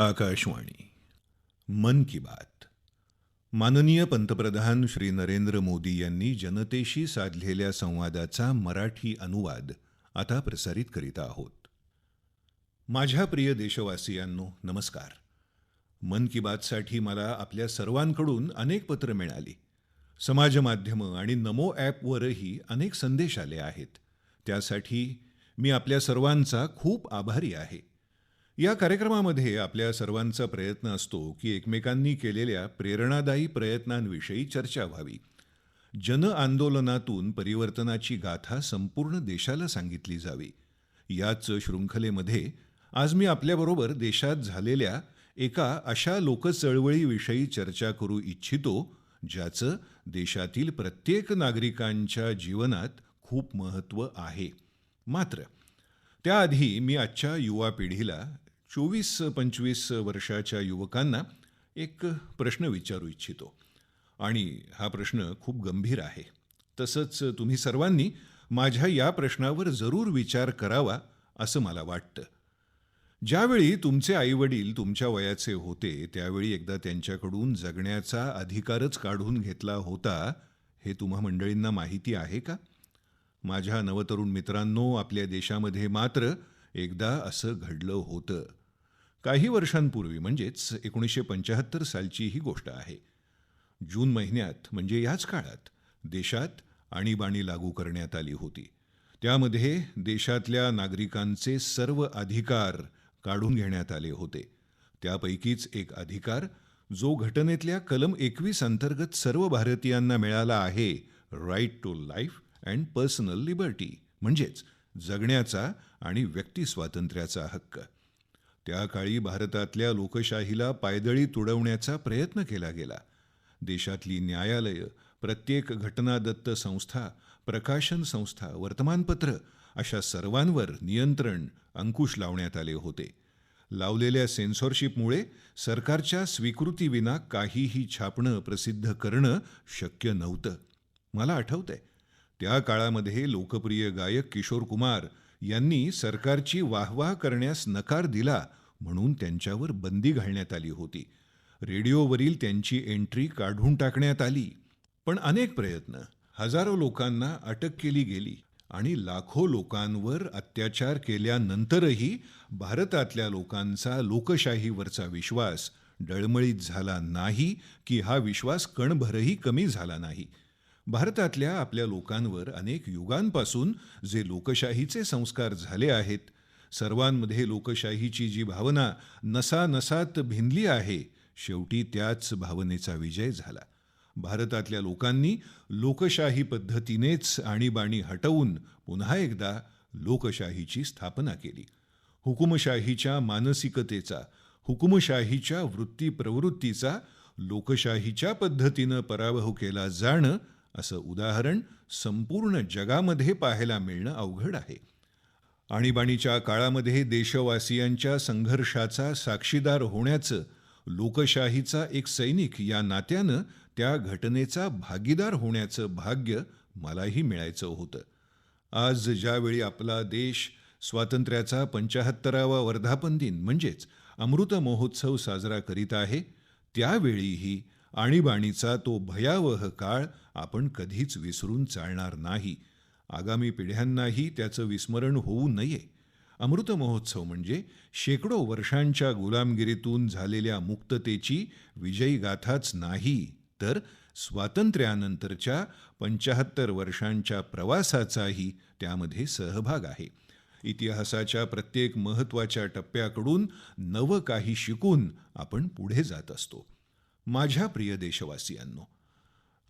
आकाशवाणी मन की बात. माननीय पंतप्रधान श्री नरेंद्र मोदी यांनी जनतेशी साधलेल्या संवादाचा मराठी अनुवाद आता प्रसारित करीत आहोत. माझ्या प्रिय देशवासियांनो, नमस्कार. मन की बातसाठी मला आपल्या सर्वांकडून अनेक पत्र मिळाली. समाज माध्यमं आणि नमो ॲपवरही अनेक संदेश आले आहेत. त्यासाठी मी आपल्या सर्वांचा खूप आभारी आहे. या कार्यक्रमामध्ये आपल्या सर्वांचा प्रयत्न असतो की एकमेकांनी केलेल्या प्रेरणादायी प्रयत्नांविषयी चर्चा व्हावी. जन आंदोलनातून परिवर्तनाची गाथा संपूर्ण देशाला सांगितली जावी. याच शृंखलेमध्ये आज मी आपल्याबरोबर देशात झालेल्या एका अशा लोकचळवळीविषयी चर्चा करू इच्छितो ज्याचं देशातील प्रत्येक नागरिकांच्या जीवनात खूप महत्त्व आहे. मात्र त्याआधी मी आजच्या युवा पिढीला 24-25 वर्षाच्या युवकांना एक प्रश्न विचारू इच्छितो आणि हा प्रश्न खूप गंभीर आहे. तसंच तुम्ही सर्वांनी माझ्या या प्रश्नावर जरूर विचार करावा असं मला वाटतं. ज्यावेळी तुमचे आईवडील तुमच्या वयाचे होते त्यावेळी एकदा त्यांच्याकडून जगण्याचा अधिकारच काढून घेतला होता, हे तुम्हा मंडळींना माहिती आहे का? माझ्या नवतरुण मित्रांनो, आपल्या देशामध्ये मात्र एकदा असं घडलं होतं. काही वर्षांपूर्वी म्हणजेच 1975 सालची ही गोष्ट आहे. जून महिन्यात म्हणजे याच काळात देशात आणीबाणी लागू करण्यात आली होती. त्यामध्ये देशातल्या नागरिकांचे सर्व अधिकार काढून घेण्यात आले होते. त्यापैकीच एक अधिकार जो घटनेतल्या कलम 21 अंतर्गत सर्व भारतीयांना मिळाला आहे, right to life and personal liberty, म्हणजेच जगण्याचा आणि व्यक्ती स्वातंत्र्याचा हक्क. त्या काळी भारतातल्या लोकशाहीला पायदळी तुडवण्याचा प्रयत्न केला गेला. देशातली न्यायालयं, प्रत्येक घटनादत्त संस्था, प्रकाशन संस्था, वर्तमानपत्र अशा सर्वांवर नियंत्रण, अंकुश लावण्यात आले होते. लावलेल्या सेन्सॉरशिपमुळे सरकारच्या स्वीकृतीविना काहीही छापणं, प्रसिद्ध करणं शक्य नव्हतं. मला आठवतंय, त्या काळामध्ये लोकप्रिय गायक किशोर कुमार यांनी सरकारची वाहवाह करण्यास नकार दिला म्हणून त्यांच्यावर बंदी घालण्यात आली होती. रेडिओवरील त्यांची एंट्री काढून टाकण्यात आली. पण अनेक प्रयत्न, हजारो लोकांना अटक केली गेली आणि लाखो लोकांवर अत्याचार केल्यानंतरही भारतातल्या लोकांचा लोकशाहीवरचा विश्वास डळमळीत झाला नाही की हा विश्वास कणभरही कमी झाला नाही. भारतातल्या आपल्या लोकांवर अनेक युगांपासून जे लोकशाहीचे संस्कार झाले आहेत, सर्वांमध्ये लोकशाहीची जी भावना नसानसात भिनली आहे, शेवटी त्याच भावनेचा विजय झाला. भारतातल्या लोकांनी लोकशाही पद्धतीनेच आणीबाणी हटवून पुन्हा एकदा लोकशाहीची स्थापना केली. हुकुमशाहीच्या मानसिकतेचा, हुकुमशाहीच्या वृत्तीप्रवृत्तीचा लोकशाहीच्या पद्धतीनं पराभव केला जाणं, असं उदाहरण संपूर्ण जगामध्ये पाहायला मिळणं अवघड आहे. आणीबाणीच्या काळामध्ये देशवासियांच्या संघर्षाचा साक्षीदार होण्याचं, लोकशाहीचा एक सैनिक या नात्यानं त्या घटनेचा भागीदार होण्याचं भाग्य मलाही मिळायचं होतं. आज ज्यावेळी आपला देश स्वातंत्र्याचा 75वा वर्धापन दिन म्हणजेच अमृत महोत्सव साजरा करीत आहे, त्यावेळीही आणीबाणीचा तो भयावह काळ आपण कधीच विसरून चालणार नाही. आगामी पिढ्यांनाही त्याचं विस्मरण होऊ नये. अमृत महोत्सव म्हणजे शेकडो वर्षांच्या गुलामगिरीतून झालेल्या मुक्ततेची विजयी गाथाच नाही, तर स्वातंत्र्यानंतरच्या 75 वर्षांच्या प्रवासाचाही त्यामध्ये सहभाग आहे. इतिहासाच्या प्रत्येक महत्त्वाच्या टप्प्याकडून नवं काही शिकून आपण पुढे जात असतो. माझ्या प्रिय देशवासियांनो,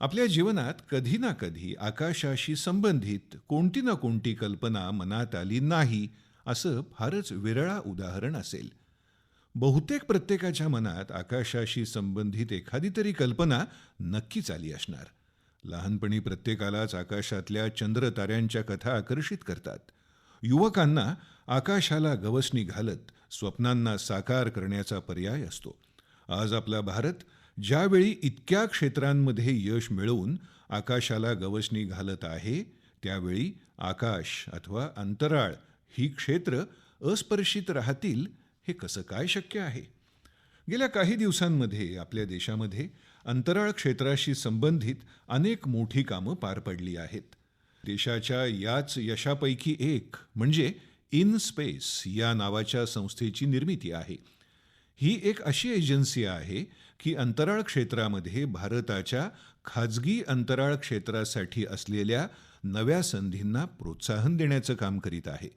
आपल्या जीवनात कधी ना कधी आकाशाशी संबंधित कोणती ना कोणती कल्पना मनात आली नाही असं फारच विरळा उदाहरण असेल. बहुतेक प्रत्येकाच्या मनात आकाशाशी संबंधित एखादी तरी कल्पना नक्कीच आली असणार. लहानपणी प्रत्येकालाच आकाशातल्या चंद्रताऱ्यांच्या कथा आकर्षित करतात. युवकांना आकाशाला गवसणी घालत स्वप्नांना साकार करण्याचा पर्याय असतो. आज आपला भारत ज्यावेळी इतक्या क्षेत्रांमध्ये यश मिळवून आकाशाला गवसणी घालत आहे, त्यावेळी आकाश अथवा अंतराळ ही क्षेत्र अस्पर्शित राहतील हे कसं काय शक्य आहे? गेल्या काही दिवसांमध्ये आपल्या देशामध्ये अंतराळ क्षेत्राशी संबंधित अनेक मोठी कामं पार पडली आहेत. देशाच्या याच यशापैकी एक म्हणजे इन स्पेस या नावाच्या संस्थेची निर्मिती आहे. ही एक अशी एजन्सी आहे की अंतराळ क्षेत्रामध्ये भारताच्या खाजगी अंतराळ क्षेत्रासाठी असलेल्या नव्या संधींना प्रोत्साहन देण्याचं काम करीत आहे.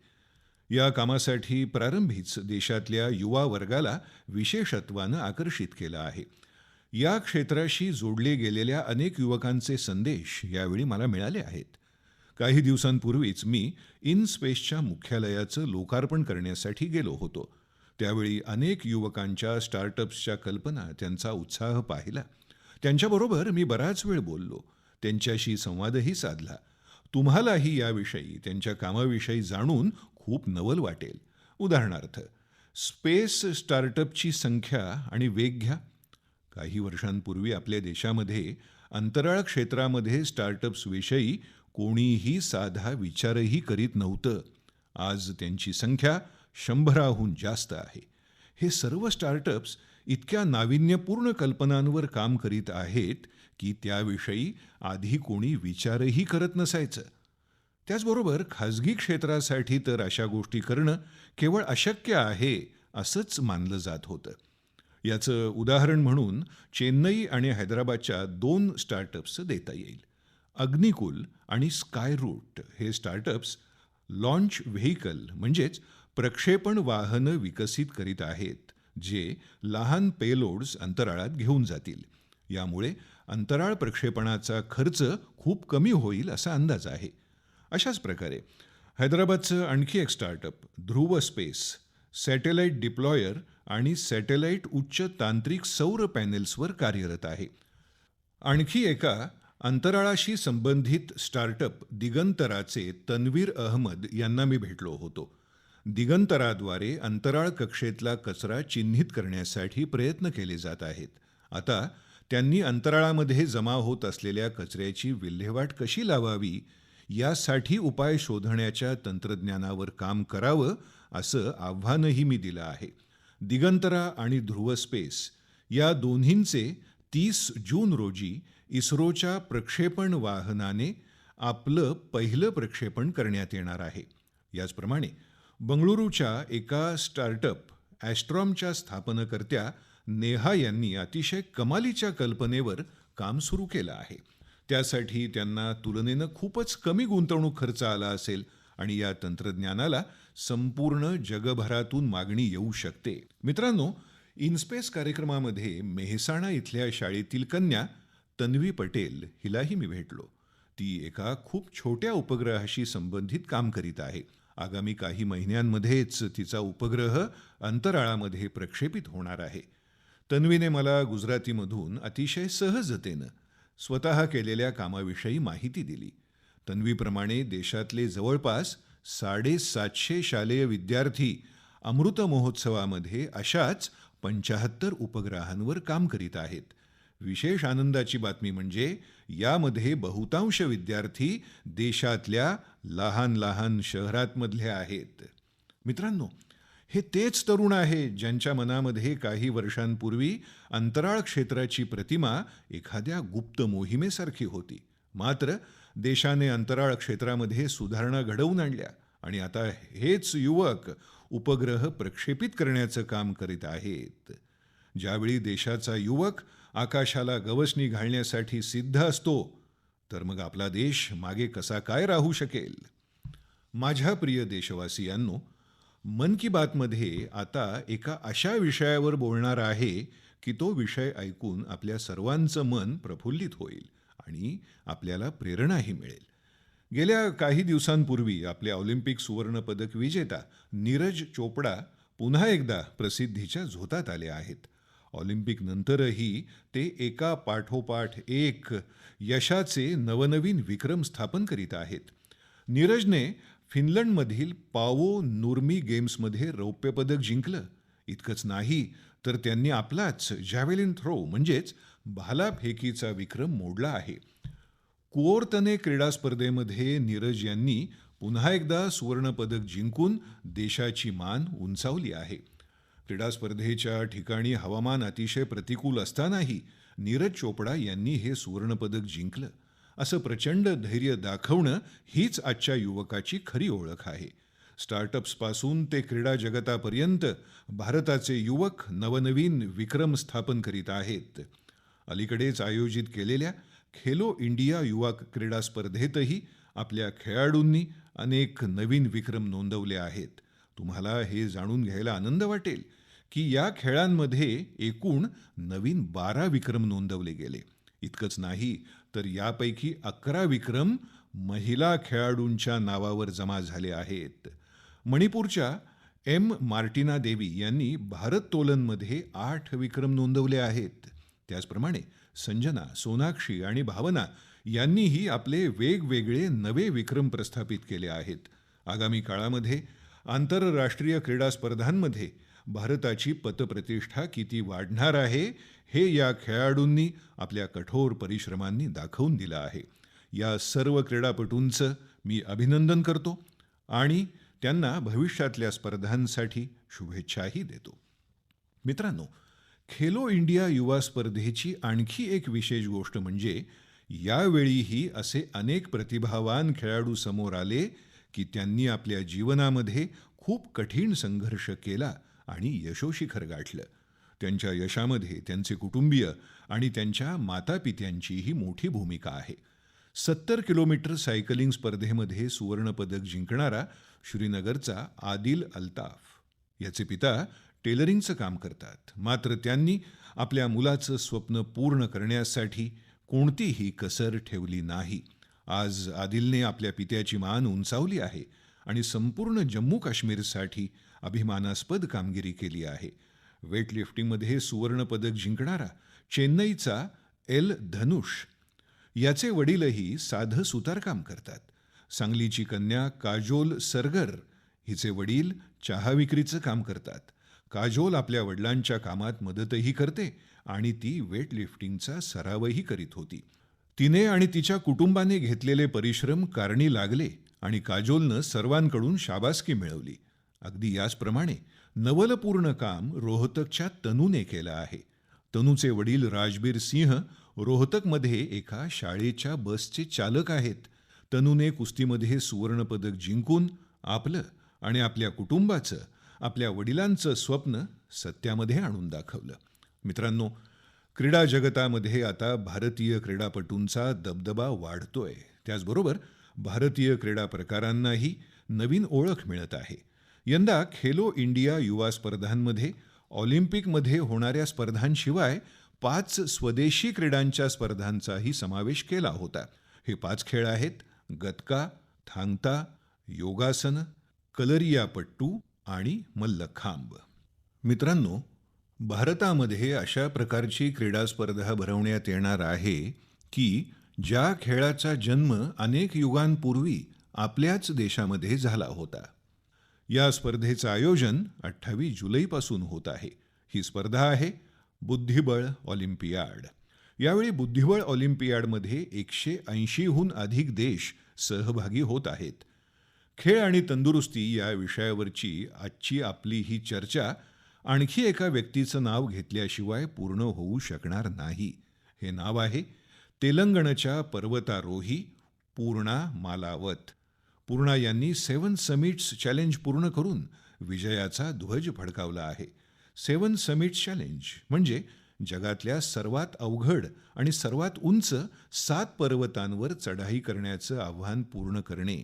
या कामासाठी प्रारंभीच देशातल्या युवा वर्गाला विशेषत्वानं आकर्षित केलं आहे. या क्षेत्राशी जोडले गेलेल्या अनेक युवकांचे संदेश यावेळी मला मिळाले आहेत. काही दिवसांपूर्वीच मी इन स्पेसच्या मुख्यालयाचं लोकार्पण करण्यासाठी गेलो होतो. त्यावेळी अनेक युवकांच्या स्टार्टअप्सच्या कल्पना, त्यांचा उत्साह पाहिला. त्यांच्याबरोबर मी बराच वेळ बोललो, त्यांच्याशी संवादही साधला. तुम्हालाही याविषयी, त्यांच्या कामाविषयी जाणून खूप नवल वाटेल. उदाहरणार्थ, स्पेस स्टार्टअपची संख्या आणि वेग घ्या. काही वर्षांपूर्वी आपल्या देशामध्ये अंतराळ क्षेत्रामध्ये स्टार्टअप्सविषयी कोणीही साधा विचारही करीत नव्हतं. आज त्यांची संख्या 100हून जास्त आहे. हे सर्व स्टार्टअप्स इतक्या नाविन्यपूर्ण कल्पनांवर काम करीत आहेत की त्याविषयी आधी कोणी विचारही करत नसायचं. त्याचबरोबर खाजगी क्षेत्रासाठी तर अशा गोष्टी करणं केवळ अशक्य आहे असंच मानलं जात होतं. याचं उदाहरण म्हणून चेन्नई आणि हैदराबादच्या 2 स्टार्टअप्स देता येईल. अग्निकुल आणि स्कायरूट हे स्टार्टअप्स लॉन्च व्हेइकल म्हणजेच प्रक्षेपण वाहनं विकसित करीत आहेत, जे लहान पेलोड्स अंतराळात घेऊन जातील. यामुळे अंतराळ प्रक्षेपणाचा खर्च खूप कमी होईल असा अंदाज आहे. अशाच प्रकारे हैदराबादचं आणखी एक स्टार्टअप ध्रुव स्पेस सॅटेलाइट डिप्लॉयर आणि सॅटेलाइट उच्च तांत्रिक सौर पॅनेल्सवर कार्यरत आहे. आणखी एका अंतराळाशी संबंधित स्टार्टअप दिगंतराचे तन्वीर अहमद यांना मी भेटलो होतो. दिगंतराद्वारे अंतराळ कक्षेतला कचरा चिन्हित करण्यासाठी प्रयत्न केले जात आहेत. आता त्यांनी अंतराळामध्ये जमा होत असलेल्या कचऱ्याची विल्हेवाट कशी लावावी यासाठी उपाय शोधण्याच्या तंत्रज्ञानावर काम करावं असं आव्हानही मी दिलं आहे. दिगंतरा आणि ध्रुव स्पेस या दोन्हींचे 30 जून रोजी इस्रोच्या प्रक्षेपण वाहनाने आपलं पहिलं प्रक्षेपण करण्यात येणार आहे. याचप्रमाणे बंगळुरूच्या एका स्टार्टअप ॲस्ट्रॉमच्या स्थापनकर्त्या नेहा यांनी अतिशय कमालीच्या कल्पनेवर काम सुरू केलं आहे. त्यासाठी त्यांना तुलनेनं खूपच कमी गुंतवणूक खर्च आला असेल आणि या तंत्रज्ञानाला संपूर्ण जगभरातून मागणी येऊ शकते. मित्रांनो, इनस्पेस कार्यक्रमामध्ये मेहसाणा इथल्या शाळेतील कन्या तन्वी पटेल हिलाही मी भेटलो. ती एका खूप छोट्या उपग्रहाशी संबंधित काम करीत आहे. आगामी काही महिन्यांमध्येच तिचा उपग्रह अंतराळामध्ये प्रक्षेपित होणार आहे. तन्वीने मला गुजरातीमधून अतिशय सहजतेनं स्वतः केलेल्या कामाविषयी माहिती दिली. तन्वीप्रमाणे देशातले जवळपास 750 शालेय विद्यार्थी अमृत महोत्सवामध्ये अशाच 75 उपग्रहांवर काम करीत आहेत. विशेष आनंदाची बातमी म्हणजे यामध्ये बहुतांश विद्यार्थी देशातल्या लहान लहान शहरांमधले आहेत. मित्रांनो, हे तेच तरुण आहेत ज्यांच्या मनामध्ये काही वर्षांपूर्वी अंतराळ क्षेत्राची प्रतिमा एखाद्या गुप्त मोहिमेसारखी होती. मात्र देशाने अंतराळ क्षेत्रामध्ये सुधारणा घडवून आणल्या आणि आता हेच युवक उपग्रह प्रक्षेपित करण्याचं काम करीत आहेत. ज्यावेळी देशाचा युवक आकाशाला गवसणी घालण्यासाठी सिद्ध असतो, तर मग आपला देश मागे कसा काय राहू शकेल? माझ्या प्रिय देशवासियांनो, मन की बातमध्ये आता एका अशा विषयावर बोलणार आहे की तो विषय ऐकून आपल्या सर्वांचं मन प्रफुल्लित होईल आणि आपल्याला प्रेरणाही मिळेल. गेल्या काही दिवसांपूर्वी आपल्या ऑलिम्पिक सुवर्ण पदक विजेता नीरज चोपडा पुन्हा एकदा प्रसिद्धीच्या झोतात आले आहेत. ऑलिम्पिक नंतरही ते एका पाठोपाठ एक यशाचे नवनवीन विक्रम स्थापन करीत आहेत. नीरजने फिनलंडमधील पावो नुर्मी गेम्समध्ये रौप्य पदक जिंकलं. इतकंच नाही तर त्यांनी आपलाच जॅव्हेलिन थ्रो म्हणजेच भालाफेकीचा विक्रम मोडला आहे. कुओर्तने क्रीडा स्पर्धेमध्ये नीरज यांनी पुन्हा एकदा सुवर्ण पदक जिंकून देशाची मान उंचावली आहे. क्रीडा स्पर्धेच्या ठिकाणी हवामान अतिशय प्रतिकूल असतानाही नीरज चोपडा यांनी हे सुवर्णपदक जिंकलं. असं प्रचंड धैर्य दाखवणं हीच आजच्या युवकाची खरी ओळख आहे. स्टार्टअप्सपासून ते क्रीडा जगतापर्यंत भारताचे युवक नवनवीन विक्रम स्थापन करीत आहेत. अलीकडेच आयोजित केलेल्या खेलो इंडिया युवा क्रीडा स्पर्धेतही आपल्या खेळाडूंनी अनेक नवीन विक्रम नोंदवले आहेत. तुम्हाला हे जाणून घ्यायला आनंद वाटेल की या खेळांमध्ये एकूण नवीन 12 विक्रम नोंदवले गेले. इतकंच नाही तर यापैकी 11 विक्रम महिला खेळाडूंच्या नावावर जमा झाले आहेत. मणिपूरच्या मार्टिना देवी यांनी भारोत्तोलनमध्ये 8 विक्रम नोंदवले आहेत. त्याचप्रमाणे संजना, सोनाक्षी आणि भावना यांनीही आपले वेगवेगळे नवे विक्रम प्रस्थापित केले आहेत. आगामी काळामध्ये आंतरराष्ट्रीय क्रीडा स्पर्धांमध्ये भारताची पतप्रतिष्ठा किती वाढणार आहे हे या खेळाडूंनी आपल्या कठोर परिश्रमांनी दाखवून दिलं आहे. या सर्व क्रीडापटूंचं मी अभिनंदन करतो आणि त्यांना भविष्यातल्या स्पर्धांसाठी शुभेच्छाही देतो. मित्रांनो, खेलो इंडिया युवा स्पर्धेची आणखी एक विशेष गोष्ट म्हणजे यावेळीही असे अनेक प्रतिभावान खेळाडू समोर आले की त्यांनी आपल्या जीवनामध्ये खूप कठीण संघर्ष केला आणि यशोशिखर गाठलं. त्यांच्या यशामध्ये त्यांचे कुटुंबीय आणि त्यांच्या मातापित्यांचीही मोठी भूमिका आहे. 70 किलोमीटर सायकलिंग स्पर्धेमध्ये सुवर्णपदक जिंकणारा श्रीनगरचा आदिल अल्ताफ याचे पिता टेलरिंगचं काम करतात. मात्र त्यांनी आपल्या मुलाचं स्वप्न पूर्ण करण्यासाठी कोणतीही कसर ठेवली नाही. आज आदिलने आपल्या पित्याची मान उंचावली आहे आणि संपूर्ण जम्मू काश्मीरसाठी अभिमानास्पद कामगिरी केली आहे. वेटलिफ्टिंगमध्ये सुवर्णपदक जिंकणारा चेन्नईचा धनुष याचे वडीलही साधं सुतारकाम करतात. सांगलीची कन्या काजोल सरगर हिचे वडील चहा विक्रीचं काम करतात. काजोल आपल्या वडिलांच्या कामात मदतही करते आणि ती वेटलिफ्टिंगचा सरावही करीत होती. तिने आणि तिच्या कुटुंबाने घेतलेले परिश्रम कारणी लागले आणि काजोलनं सर्वांकडून शाबासकी मिळवली. अगदी याचप्रमाणे नवलपूर्ण काम रोहतकच्या तनूने केलं आहे. तनूचे वडील राजबीर सिंह रोहतकमध्ये एका शाळेच्या बसचे चालक आहेत. तनूने कुस्तीमध्ये सुवर्णपदक जिंकून आपलं आणि आपल्या कुटुंबाचं, आपल्या वडिलांचं स्वप्न सत्यामध्ये आणून दाखवलं. मित्रांनो, क्रीडा जगतामध्ये आता भारतीय क्रीडापटूंचा दबदबा वाढतोय. त्याचबरोबर भारतीय क्रीडा प्रकारांनाही नवीन ओळख मिळत आहे. यंदा खेलो इंडिया युवा स्पर्धांमध्ये ऑलिम्पिकमध्ये होणाऱ्या स्पर्धांशिवाय 5 स्वदेशी क्रीडांच्या स्पर्धांचाही समावेश केला होता. हे 5 खेळ आहेत गतका, थांग ता, योगासन, कलरियापट्टू आणि मल्लखांब. मित्रांनो, भारतामध्ये अशा प्रकारची क्रीडा स्पर्धा भरवण्यात येणार आहे की ज्या खेळाचा जन्म अनेक युगांपूर्वी आपल्याच देशामध्ये झाला होता. या स्पर्धेचं आयोजन 28 जुलैपासून होत आहे. ही स्पर्धा आहे बुद्धिबळ ऑलिम्पियाड. यावेळी बुद्धिबळ ऑलिम्पियाडमध्ये 180हून अधिक देश सहभागी होत आहेत. खेळ आणि तंदुरुस्ती या विषयावरची आजची आपली ही चर्चा आणखी एका व्यक्तीचं नाव घेतल्याशिवाय पूर्ण होऊ शकणार नाही. हे नाव आहे तेलंगणाच्या पर्वतारोही पूर्णा मालावत. पूर्णा यांनी 7 समिट्स चॅलेंज पूर्ण करून विजयाचा ध्वज फडकावला आहे. 7 समिट्स चॅलेंज म्हणजे जगातल्या सर्वात अवघड आणि सर्वात उंच 7 पर्वतांवर चढाई करण्याचं आव्हान पूर्ण करणे.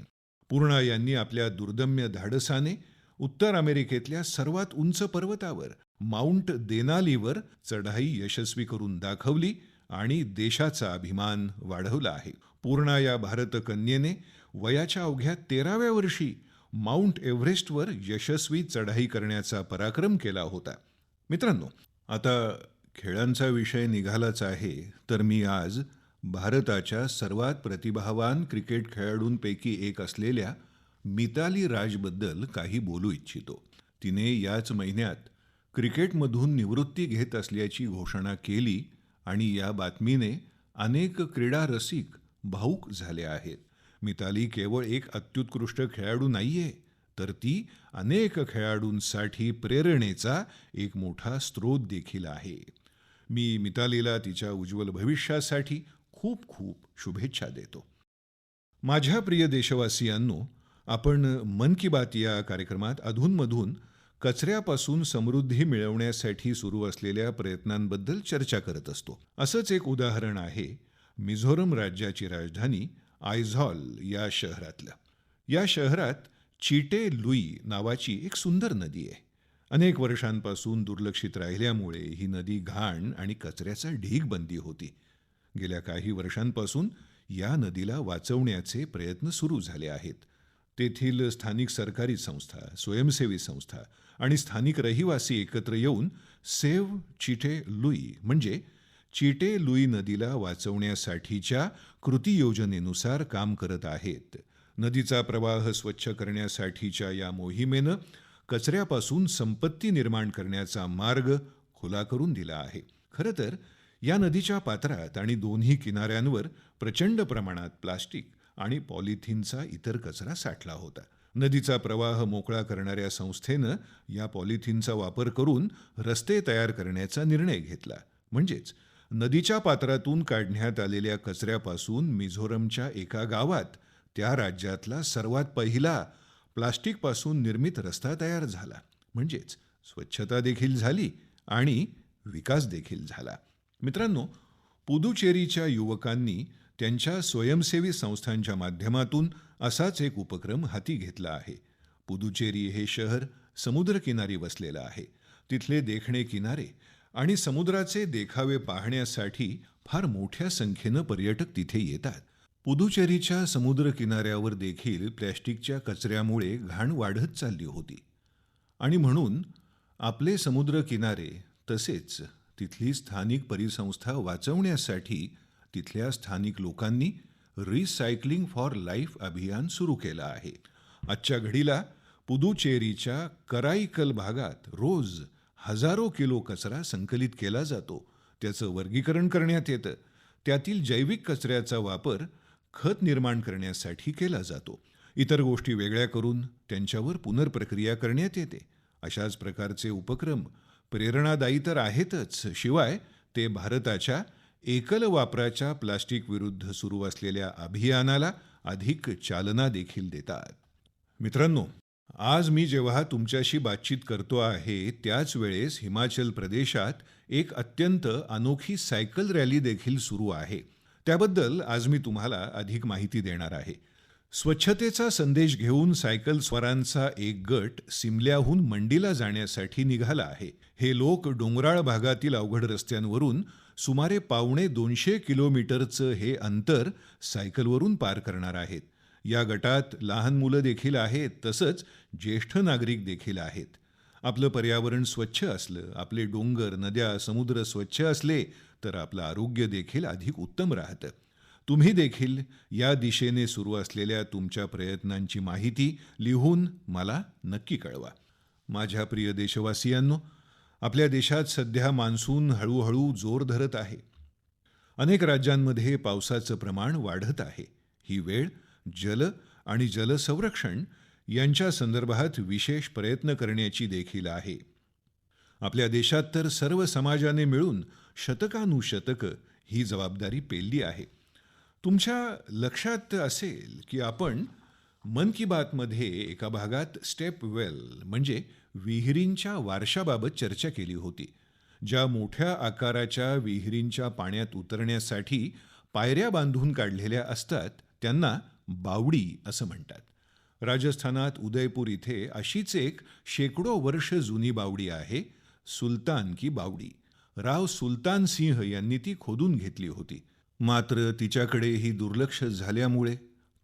पूर्णा यांनी आपल्या दुर्दम्य धाडसाने उत्तर अमेरिकेतल्या सर्वात उंच पर्वतावर माउंट देनालीवर चढाई यशस्वी करून दाखवली आणि देशाचा अभिमान वाढवला आहे. पूर्णा या भारतकन्येने वयाच्या अवघ्या 13व्या वर्षी माउंट एव्हरेस्टवर यशस्वी चढाई करण्याचा पराक्रम केला होता. मित्रांनो, आता खेळांचा विषय निघालाच आहे तर मी आज भारताच्या सर्वात प्रतिभावान क्रिकेट खेळाडूंपैकी एक असलेल्या मिताली राजबद्दल काही बोलू इच्छितो. तिने याच महिन्यात क्रिकेटमधून निवृत्ती घेत असल्याची घोषणा केली आणि या बातमीने अनेक क्रीडा रसिक भावूक झाले आहेत. मिताली केवळ एक अत्युत्कृष्ट खेळाडू नाहीये, तर ती अनेक खेळाडूंसाठी प्रेरणेचा एक मोठा स्रोत देखील आहे. मी मितालीला तिच्या उज्ज्वल भविष्यासाठी खूप खूप शुभेच्छा देतो. माझ्या प्रिय देशवासियांनो, आपण मन की बात या कार्यक्रमात अधूनमधून कचऱ्यापासून समृद्धी मिळवण्यासाठी सुरू असलेल्या प्रयत्नांबद्दल चर्चा करत असतो. असंच एक उदाहरण आहे मिझोरम राज्याची राजधानी आयझॉल या शहरातलं. या शहरात चिटे लुई नावाची एक सुंदर नदी आहे. अनेक वर्षांपासून दुर्लक्षित राहिल्यामुळे ही नदी घाण आणि कचऱ्याचा ढीग बनली होती. गेल्या काही वर्षांपासून या नदीला वाचवण्याचे प्रयत्न सुरू झाले आहेत. तेथील स्थानिक सरकारी संस्था, स्वयंसेवी संस्था आणि स्थानिक रहिवासी एकत्र येऊन सेव्ह चिटे लुई म्हणजे चिटे लुई नदीला वाचवण्यासाठीच्या कृती योजनेनुसार काम करत आहेत. नदीचा प्रवाह स्वच्छ करण्यासाठीच्या या मोहिमेनं कचऱ्यापासून संपत्ती निर्माण करण्याचा मार्ग खुला करून दिला आहे. खरं तर या नदीच्या पात्रात आणि दोन्ही किनाऱ्यांवर प्रचंड प्रमाणात प्लास्टिक आणि पॉलिथिनचा इतर कचरा साठला होता. नदीचा प्रवाह मोकळा करणाऱ्या संस्थेनं या पॉलिथिनचा वापर करून रस्ते तयार करण्याचा निर्णय घेतला. म्हणजेच नदीच्या पात्रातून काढण्यात आलेल्या कचऱ्यापासून मिझोरमच्या एका गावात त्या राज्यातला सर्वात पहिला प्लास्टिकपासून निर्मित रस्ता तयार झाला. म्हणजेच स्वच्छता देखील झाली आणि विकास देखील झाला. मित्रांनो, पुदुचेरीच्या युवकांनी त्यांच्या स्वयंसेवी संस्थांच्या माध्यमातून असाच एक उपक्रम हाती घेतला आहे. पुदुचेरी हे शहर समुद्रकिनारी वसलेलं आहे. तिथले देखणे किनारे आणि समुद्राचे देखावे पाहण्यासाठी फार मोठ्या संख्येनं पर्यटक तिथे येतात. पुदुचेरीच्या समुद्र किनाऱ्यावर देखील प्लॅस्टिकच्या कचऱ्यामुळे घाण वाढत चालली होती आणि म्हणून आपले समुद्र किनारे तसेच तिथली स्थानिक परिसंस्था वाचवण्यासाठी तिथल्या स्थानिक लोकांनी रिसायकलिंग फॉर लाईफ अभियान सुरू केलं आहे. आजच्या घडीला पुदुचेरीच्या कराईकल भागात रोज हजारो किलो कचरा संकलित केला जातो. त्याचं वर्गीकरण करण्यात येतं. त्यातील जैविक कचऱ्याचा वापर खत निर्माण करण्यासाठी केला जातो. इतर गोष्टी वेगळ्या करून त्यांच्यावर पुनर्प्रक्रिया करण्यात येते. अशाच प्रकारचे उपक्रम प्रेरणादायी तर आहेतच, शिवाय ते भारताच्या एकल वापराच्या प्लास्टिक विरुद्ध सुरू असलेल्या अभियानाला अधिक चालना देखील देतात. मित्रांनो, आज मी जेव्हा तुमच्याशी बातचीत करतो आहे त्याच वेळेस हिमाचल प्रदेशात एक अत्यंत अनोखी सायकल रॅली देखील सुरू आहे. त्याबद्दल आज मी तुम्हाला अधिक माहिती देणार आहे. स्वच्छतेचा संदेश घेऊन सायकल स्वारांचा एक गट सिमल्याहून मंडीला जाण्यासाठी निघाला आहे. हे लोक डोंगराळ भागातील अवघड रस्त्यांवरून सुमारे 1.25 किलोमीटरचं हे अंतर सायकलवरून पार करणार आहेत. या गटात लहान मुलं देखील आहेत, तसंच ज्येष्ठ नागरिक देखील आहेत. आपलं पर्यावरण स्वच्छ असलं, आपले डोंगर, नद्या, समुद्र स्वच्छ असले तर आपलं आरोग्य देखील अधिक उत्तम राहतं. तुम्ही देखील या दिशेने सुरू असलेल्या तुमच्या प्रयत्नांची माहिती लिहून मला नक्की कळवा. माझ्या प्रिय देशवासियांनो, आपल्या देशात सध्या मान्सून हळूहळू जोर धरत आहे. अनेक राज्यांमध्ये पावसाचं प्रमाण वाढत आहे. ही वेळ जल आणि जलसंरक्षण यांच्या संदर्भात विशेष प्रयत्न करण्याची देखील आहे. आपल्या देशात तर सर्व समाजाने मिळून शतकानुशतकं ही जबाबदारी पेलली आहे. तुमच्या लक्षात असेल की आपण मन की बातमध्ये एका भागात स्टेप वेल म्हणजे विहिरींच्या वारशाबाबत चर्चा केली होती. ज्या मोठ्या आकाराच्या विहिरींच्या पाण्यात उतरण्यासाठी पायऱ्या बांधून काढलेल्या असतात त्यांना बावडी असं म्हणतात. राजस्थानात उदयपूर इथे अशीच एक शेकडो वर्ष जुनी बावडी आहे, सुलतान की बावडी. राव सुलतान सिंह यांनी ती खोदून घेतली होती. मात्र तिच्याकडेही दुर्लक्ष झाल्यामुळे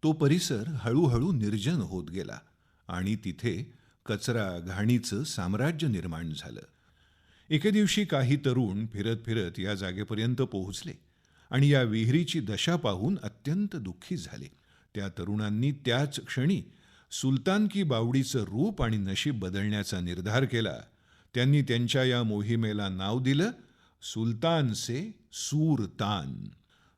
तो परिसर हळूहळू निर्जन होत गेला आणि तिथे कचरा घाणीचं साम्राज्य निर्माण झालं. एके दिवशी काही तरुण फिरत फिरत या जागेपर्यंत पोहोचले आणि या विहिरीची दशा पाहून अत्यंत दुःखी झाले. त्या तरुणांनी त्याच क्षणी सुलतान की बावडीचं रूप आणि नशीब बदलण्याचा निर्धार केला. त्यांनी त्यांच्या या मोहिमेला नाव दिलं सुलतान से सूरतान.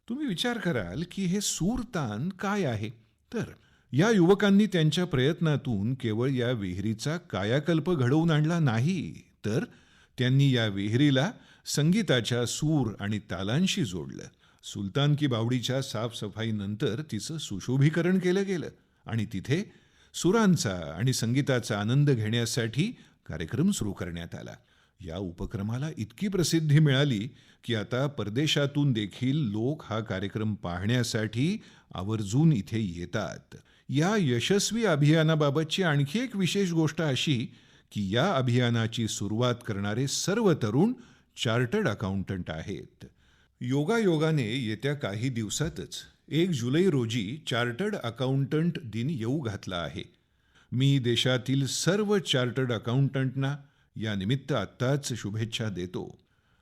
तुम्ही विचार कराल की हे सूरतान काय आहे? तर या युवकांनी त्यांच्या प्रयत्नातून केवळ या विहिरीचा कायाकल्प घडवून आणला नाही, तर त्यांनी या विहिरीला संगीताच्या सूर आणि तालांशी जोडलं. सुलतान की बावडीच्या साफसफाईनंतर तिचं सुशोभीकरण केलं गेलं आणि तिथे सुरांचा आणि संगीताचा आनंद घेण्यासाठी कार्यक्रम सुरू करण्यात आला. या उपक्रमाला इतकी प्रसिद्धी मिळाली की आता परदेशातून देखील लोक हा कार्यक्रम पाहण्यासाठी आवर्जून इथे येतात. या यशस्वी अभियानाबाबतची आणखी एक विशेष गोष्ट अशी की या अभियानाची सुरुवात करणारे सर्व तरुण चार्टर्ड अकाउंटंट आहेत. योगायोगाने येत्या काही दिवसातच 1 जुलै रोजी चार्टर्ड अकाउंटंट दिन येऊ घातला आहे. मी देशातील सर्व चार्टर्ड अकाउंटंटना या निमित्त आत्ताच शुभेच्छा देतो.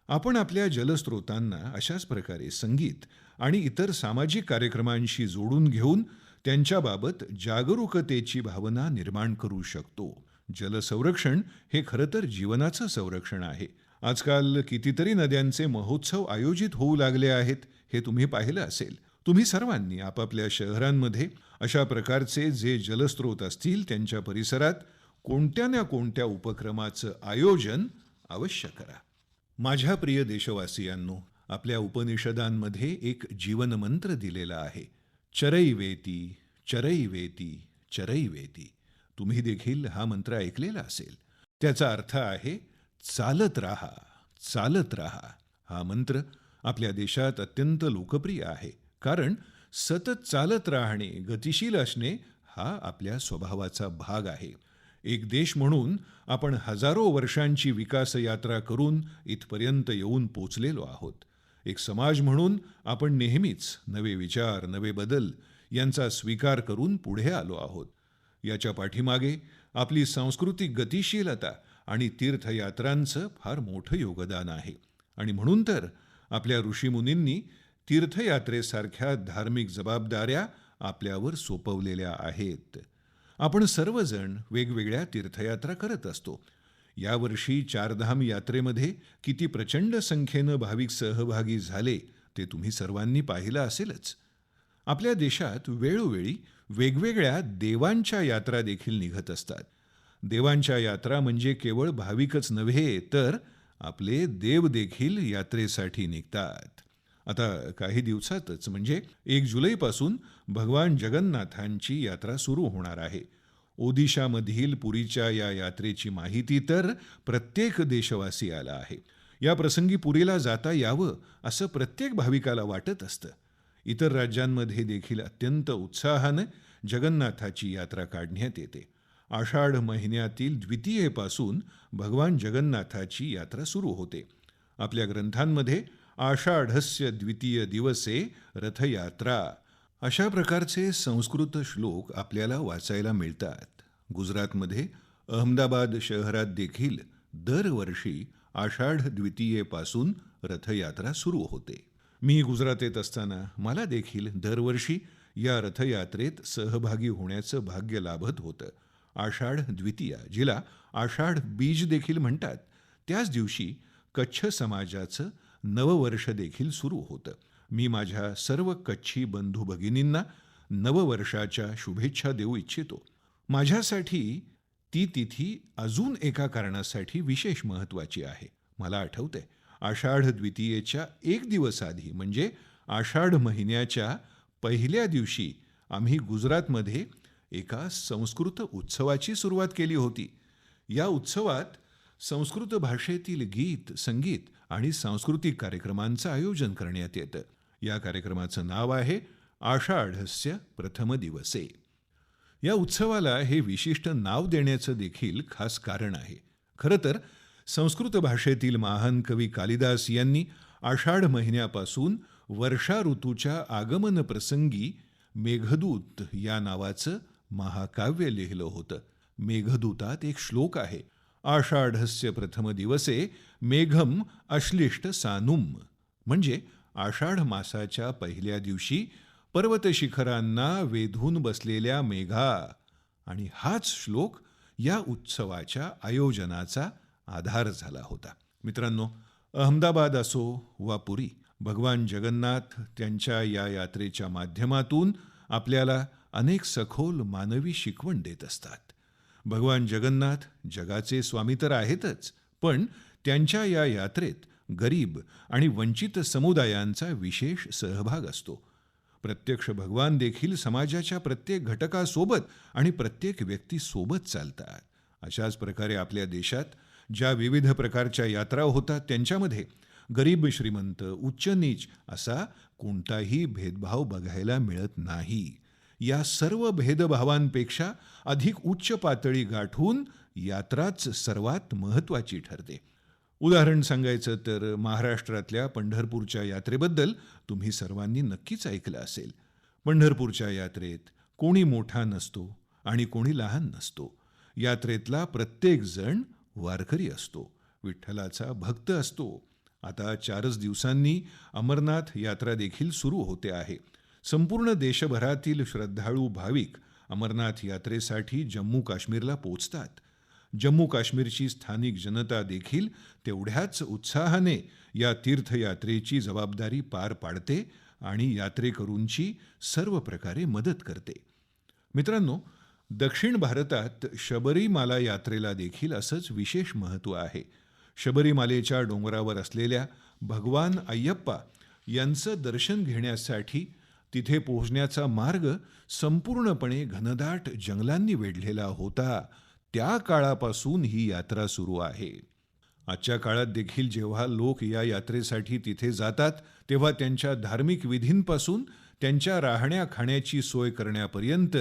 आपण आपल्या जलस्रोतांना अशाच प्रकारे संगीत आणि इतर सामाजिक कार्यक्रमांशी जोडून घेऊन त्यांच्याबाबत जागरूकतेची भावना निर्माण करू शकतो. जलसंरक्षण हे खरं तर जीवनाचं संरक्षण आहे. आजकाल कितीतरी नद्यांचे महोत्सव आयोजित होऊ लागले आहेत, हे तुम्ही पाहिलं असेल. तुम्ही सर्वांनी आपापल्या शहरांमध्ये अशा प्रकारचे जे जलस्रोत असतील त्यांच्या परिसरात कोणत्या ना कोणत्या उपक्रमाचं आयोजन अवश्य करा. माझ्या प्रिय देशवासियांनो, आपल्या उपनिषदांमध्ये एक जीवनमंत्र दिलेला आहे, चरैवेती चरैवेती चरैवेती. तुम्ही देखील हा मंत्र ऐकलेला असेल. त्याचा अर्थ आहे चालत राहा, चालत राहा. हा मंत्र आपल्या देशात अत्यंत लोकप्रिय आहे, कारण सतत चालत राहणे, गतिशील असणे हा आपल्या स्वभावाचा भाग आहे. एक देश म्हणून आपण हजारो वर्षांची विकास यात्रा करून इथपर्यंत येऊन पोचलेलो आहोत. एक समाज म्हणून आपण नेहमीच नवे विचार, नवे बदल यांचा स्वीकार करून पुढे आलो आहोत. याच्या पाठीमागे आपली सांस्कृतिक गतिशीलता आणि तीर्थयात्रांचं फार मोठं योगदान आहे. आणि म्हणून तर आपल्या ऋषीमुनींनी तीर्थयात्रेसारख्या धार्मिक जबाबदाऱ्या आपल्यावर सोपवलेल्या आहेत. आपण सर्वजण वेगवेगळ्या तीर्थयात्रा करत असतो. यावर्षी चारधाम यात्रेमध्ये किती प्रचंड संख्येनं भाविक सहभागी झाले ते तुम्ही सर्वांनी पाहिलं असेलच. आपल्या देशात वेळोवेळी वेगवेगळ्या देवांच्या यात्रा देखील निघत असतात. देवांच्या यात्रा म्हणजे केवळ भाविकच नव्हे, तर आपले देव देखील यात्रेसाठी निघतात. आता काही दिवसातच म्हणजे 1 जुलैपासून भगवान जगन्नाथांची यात्रा सुरू होणार आहे. ओदिशामधील पुरीच्या या यात्रेची माहिती तर प्रत्येक देशवासियाला आहे. या प्रसंगी पुरीला जाता यावं असं प्रत्येक भाविकाला वाटत असतं. इतर राज्यांमध्ये देखील अत्यंत उत्साहानं जगन्नाथाची यात्रा काढण्यात येते. आषाढ महिन्यातील द्वितीयेपासून भगवान जगन्नाथाची यात्रा सुरू होते. आपल्या ग्रंथांमध्ये आषाढस्य द्वितीय दिवसे रथयात्रा अशा प्रकारचे संस्कृत श्लोक आपल्याला वाचायला मिळतात. गुजरातमध्ये अहमदाबाद शहरात देखील दरवर्षी आषाढ द्वितीयेपासून रथयात्रा सुरू होते. मी गुजरातेत असताना मला देखील दरवर्षी या रथयात्रेत सहभागी होण्याचं भाग्य लाभत होतं. आषाढ द्वितीया, जिला आषाढ बीज देखील म्हणतात, त्याच दिवशी कच्छ समाजाचं नववर्ष देखील सुरू होतं. मी माझ्या सर्व कच्छी बंधू भगिनींना नववर्षाच्या शुभेच्छा देऊ इच्छितो. माझ्यासाठी ती तिथी अजून एका कारणासाठी विशेष महत्त्वाची आहे. मला आठवतंय, आषाढ द्वितीयेच्या 1 दिवस आधी म्हणजे आषाढ महिन्याच्या पहिल्या दिवशी आम्ही गुजरातमध्ये एका संस्कृत उत्सवाची सुरुवात केली होती. या उत्सवात संस्कृत भाषेतील गीत, संगीत आणि सांस्कृतिक कार्यक्रमांचं आयोजन करण्यात येतं. या कार्यक्रमाचं नाव आहे आषाढस्य प्रथम दिवसे. या उत्सवाला हे विशिष्ट नाव देण्याचं देखील खास कारण आहे. खरं तर संस्कृत भाषेतील महान कवी कालिदास यांनी आषाढ महिन्यापासून वर्षा ऋतूच्या आगमन प्रसंगी मेघदूत या नावाचं महाकाव्य लिहिलं होतं. मेघदूतात एक श्लोक आहे, आषाढस्य प्रथम दिवसे मेघम अश्लिष्ट सानुम, म्हणजे आषाढ मासाच्या पहिल्या दिवशी पर्वत शिखरांना वेधून बसलेल्या मेघा. आणि हाच श्लोक या उत्सवाच्या आयोजनाचा आधार झाला होता. मित्रांनो, अहमदाबाद असो वा पुरी, भगवान जगन्नाथ त्यांच्या या यात्रेच्या माध्यमातून आपल्याला अनेक सखोल मानवी शिकवण देत असतात. भगवान जगन्नाथ जगाचे स्वामी तर आहेतच, पण त्यांच्या या यात्रेत गरीब आणि वंचित समुदायांचा विशेष सहभाग असतो. प्रत्यक्ष भगवान देखील समाजाच्या प्रत्येक घटकासोबत आणि प्रत्येक व्यक्तीसोबत चालतात. अशाच प्रकारे आपल्या देशात ज्या विविध प्रकारच्या यात्रा होतात त्यांच्यामध्ये गरीब श्रीमंत उच्च नीच असा कोणताही भेदभाव बघायला मिळत नाही. या सर्व भेदभावांपेक्षा अधिक उच्च पातळी गाठून यात्राच सर्वात महत्त्वाची ठरते. उदाहरण सांगायचं तर महाराष्ट्रातल्या पंढरपूरच्या यात्रेबद्दल तुम्ही सर्वांनी नक्कीच ऐकलं असेल. पंढरपूरच्या यात्रेत कोणी मोठा नसतो आणि कोणी लहान नसतो. यात्रेतला प्रत्येक जण वारकरी असतो, विठ्ठलाचा भक्त असतो. आता 4च दिवसांनी अमरनाथ यात्रा देखील सुरू होते आहे. संपूर्ण देशभरातील श्रद्धाळू भाविक अमरनाथ यात्रेसाठी जम्मू काश्मीरला पोहोचतात. जम्मू काश्मीरची स्थानिक जनता देखील तेवढ्याच उत्साहाने या तीर्थयात्रेची जबाबदारी पार पाडते आणि यात्रेकरूंची सर्व प्रकारे मदत करते. मित्रांनो, दक्षिण भारतात शबरीमाला यात्रेला देखील असंच विशेष महत्त्व आहे. शबरीमालेच्या डोंगरावर असलेल्या भगवान अय्यप्पा यांचं दर्शन घेण्यासाठी तिथे पोहोचण्याचा मार्ग संपूर्णपणे घनदाट जंगलांनी वेढलेला होता. त्या काळापासून ही यात्रा सुरू आहे. आजच्या काळात देखील जेव्हा लोक या यात्रेसाठी तिथे जातात तेव्हा त्यांच्या धार्मिक विधींपासून त्यांच्या राहण्या खाण्याची सोय करण्यापर्यंत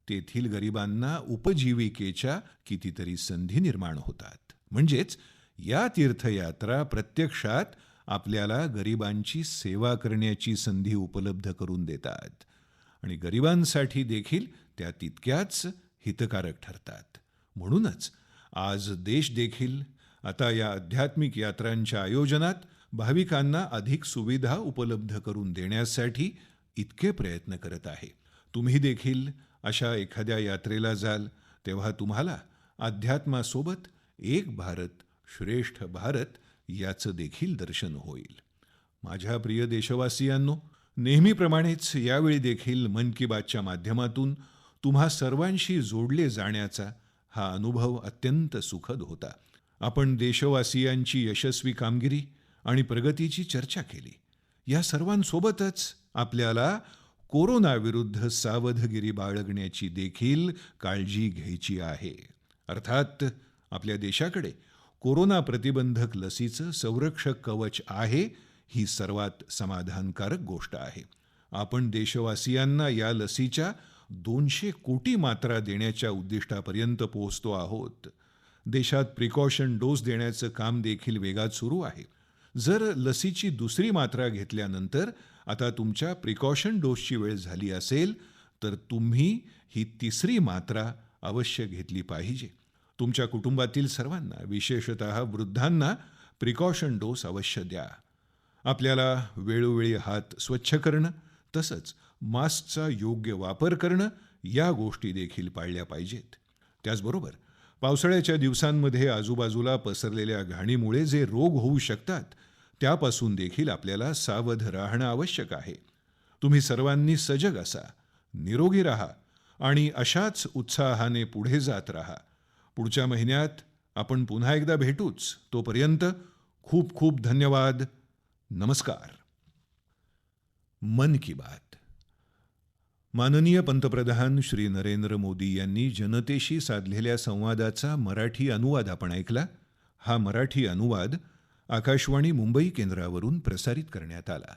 तेथील गरिबांना उपजीविकेच्या कितीतरी संधी निर्माण होतात. म्हणजेच या तीर्थयात्रा प्रत्यक्षात आपल्याला गरिबांची सेवा करण्याची संधी उपलब्ध करून देतात आणि गरिबांसाठी देखील त्या तितक्याच हितकारक ठरतात. म्हणूनच आज देश देखील आता या आध्यात्मिक यात्रांच्या आयोजनात भाविकांना अधिक सुविधा उपलब्ध करून देण्यासाठी इतके प्रयत्न करत आहे. तुम्ही देखील अशा एखाद्या यात्रेला जाल तेव्हा तुम्हाला अध्यात्मासोबत एक भारत श्रेष्ठ भारत याचं देखील दर्शन होईल. माझ्या प्रिय देशवासियांनो, नेहमीप्रमाणेच यावेळी देखील मन की बातच्या माध्यमातून तुम्हा सर्वांशी जोडले जाण्याचा हा अनुभव अत्यंत सुखद होता. आपण देशवासियांची यशस्वी कामगिरी आणि प्रगतीची चर्चा केली. या सर्वांसोबतच आपल्याला कोरोनाविरुद्ध सावधगिरी बाळगण्याची देखील काळजी घ्यायची आहे. अर्थात आपल्या देशाकडे कोरोना प्रतिबंधक लसीचं संरक्षक कवच आहे, ही सर्वात समाधानकारक गोष्ट आहे. आपण देशवासियांना या लसीच्या 200 कोटी मात्रा देण्याच्या उद्दिष्टापर्यंत पोहोचतो आहोत. देशात प्रिकॉशन डोस देण्याचं काम देखील वेगात सुरू आहे. जर लसीची दुसरी मात्रा घेतल्यानंतर आता तुमच्या प्रिकॉशन डोसची वेळ झाली असेल तर तुम्ही ही तिसरी मात्रा अवश्य घेतली पाहिजे. तुमच्या कुटुंबातील सर्वांना, विशेषतः वृद्धांना प्रिकॉशन डोस अवश्य द्या. आपल्याला वेळोवेळी हात स्वच्छ करणं तसंच मास्कचा योग्य वापर करणं या गोष्टी देखील पाळल्या पाहिजेत. त्याचबरोबर पावसाळ्याच्या दिवसांमध्ये आजूबाजूला पसरलेल्या घाणीमुळे जे रोग होऊ शकतात त्यापासून देखील आपल्याला सावध राहणं आवश्यक आहे. तुम्ही सर्वांनी सजग असा, निरोगी राहा आणि अशाच उत्साहाने पुढे जात राहा. पुढच्या महिन्यात आपण पुन्हा एकदा भेटूच. तोपर्यंत खूप खूप धन्यवाद. नमस्कार. मन की बात. माननीय पंतप्रधान श्री नरेंद्र मोदी यांनी जनतेशी साधलेल्या संवादाचा मराठी अनुवाद आपण ऐकला. हा मराठी अनुवाद आकाशवाणी मुंबई केंद्रावरून प्रसारित करण्यात आला.